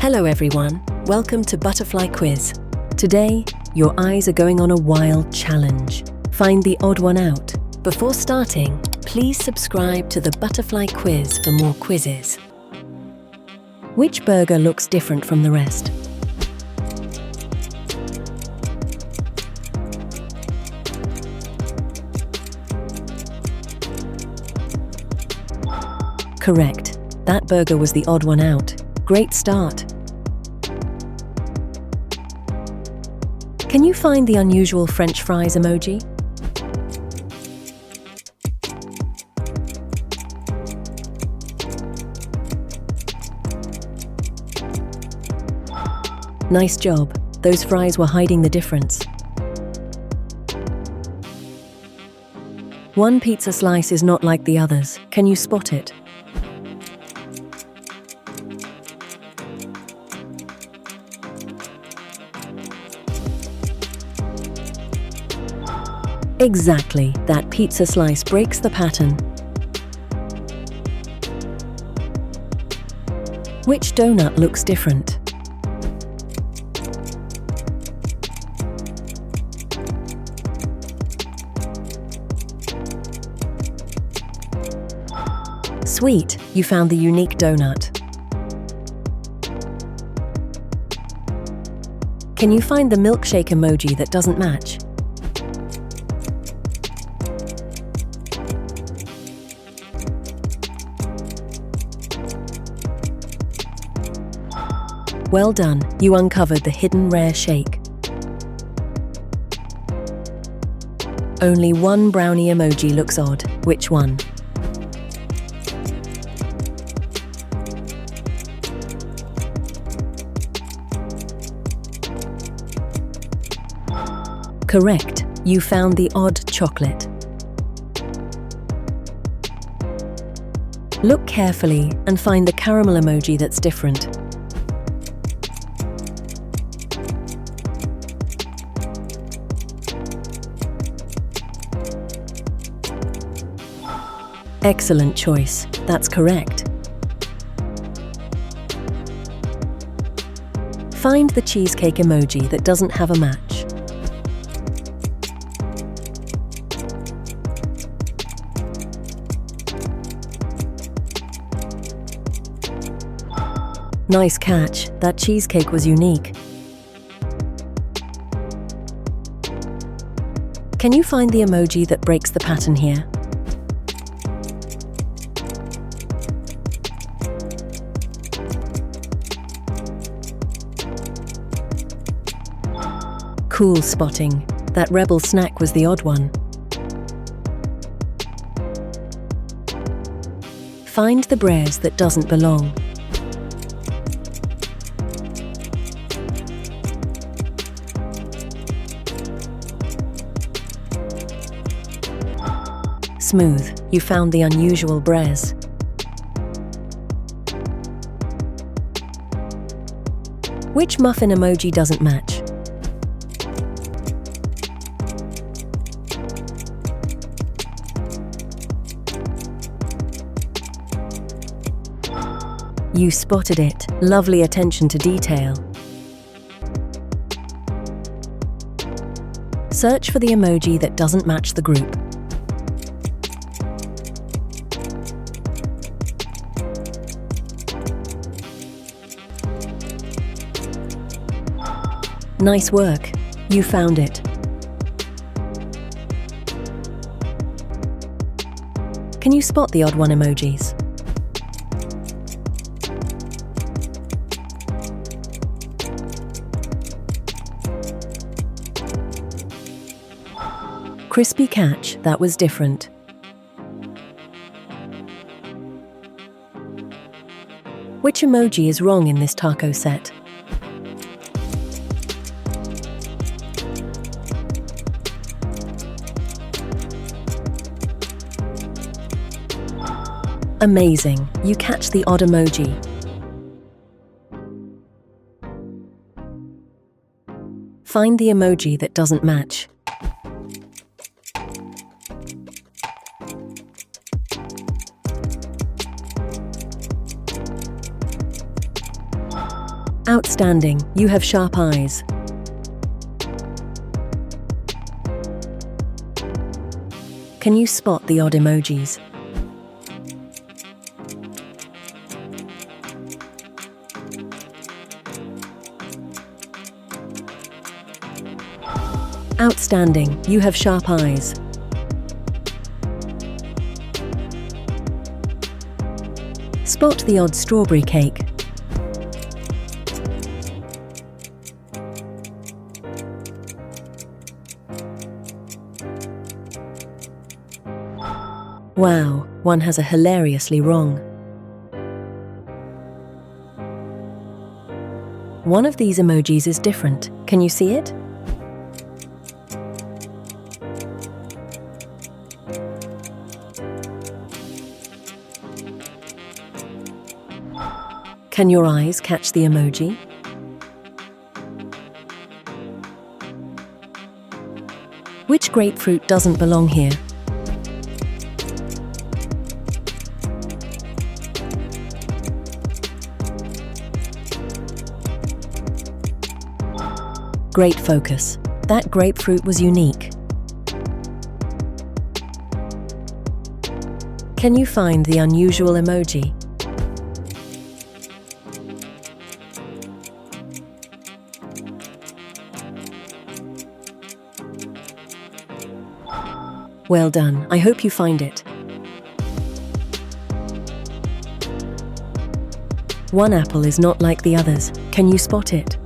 Hello everyone, welcome to Butterfly Quiz. Today, your eyes are going on a wild challenge. Find the odd one out. Before starting, please subscribe to the Butterfly Quiz for more quizzes. Which burger looks different from the rest? Correct. That burger was the odd one out. Great start. Can you find the unusual French fries emoji? Nice job. Those fries were hiding the difference. One pizza slice is not like the others. Can you spot it? Exactly, that pizza slice breaks the pattern. Which donut looks different? Sweet, you found the unique donut. Can you find the milkshake emoji that doesn't match? Well done, you uncovered the hidden rare shake. Only one brownie emoji looks odd. Which one? Correct, you found the odd chocolate. Look carefully and find the caramel emoji that's different. Excellent choice, that's correct. Find the cheesecake emoji that doesn't have a match. Nice catch, that cheesecake was unique. Can you find the emoji that breaks the pattern here? Cool spotting. That rebel snack was the odd one. Find the brares that doesn't belong. Smooth, you found the unusual brares. Which muffin emoji doesn't match? You spotted it. Lovely attention to detail. Search for the emoji that doesn't match the group. Nice work. You found it. Can you spot the odd one emojis? Crispy catch, that was different. Which emoji is wrong in this taco set? Amazing, you catch the odd emoji. Find the emoji that doesn't match. Outstanding, you have sharp eyes. Can you spot the odd emojis? Outstanding, you have sharp eyes. Spot the odd strawberry cake. Wow, one has a hilariously wrong. One of these emojis is different. Can you see it? Can your eyes catch the emoji? Which grapefruit doesn't belong here? Great focus. That grapefruit was unique. Can you find the unusual emoji? Well done, I hope you find it. One apple is not like the others. Can you spot it?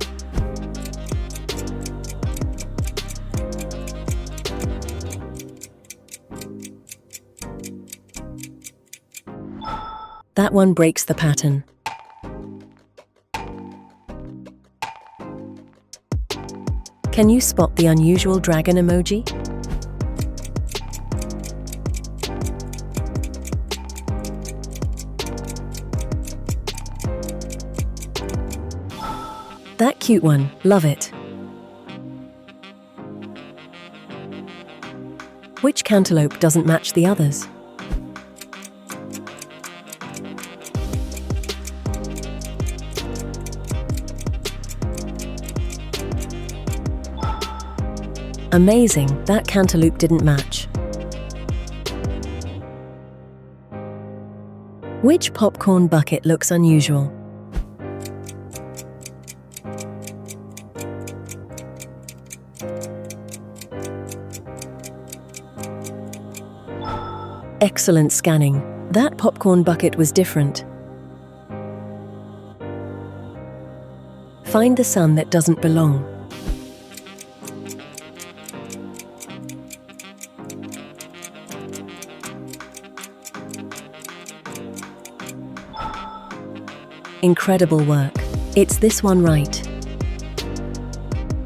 That one breaks the pattern. Can you spot the unusual dragon emoji? That cute one, love it. Which cantaloupe doesn't match the others? Amazing, that cantaloupe didn't match. Which popcorn bucket looks unusual? Excellent scanning. That popcorn bucket was different. Find the sun that doesn't belong. Incredible work. It's this one right.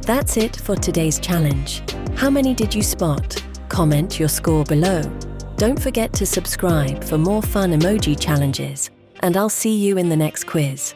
That's it for today's challenge. How many did you spot? Comment your score below. Don't forget to subscribe for more fun emoji challenges, and I'll see you in the next quiz.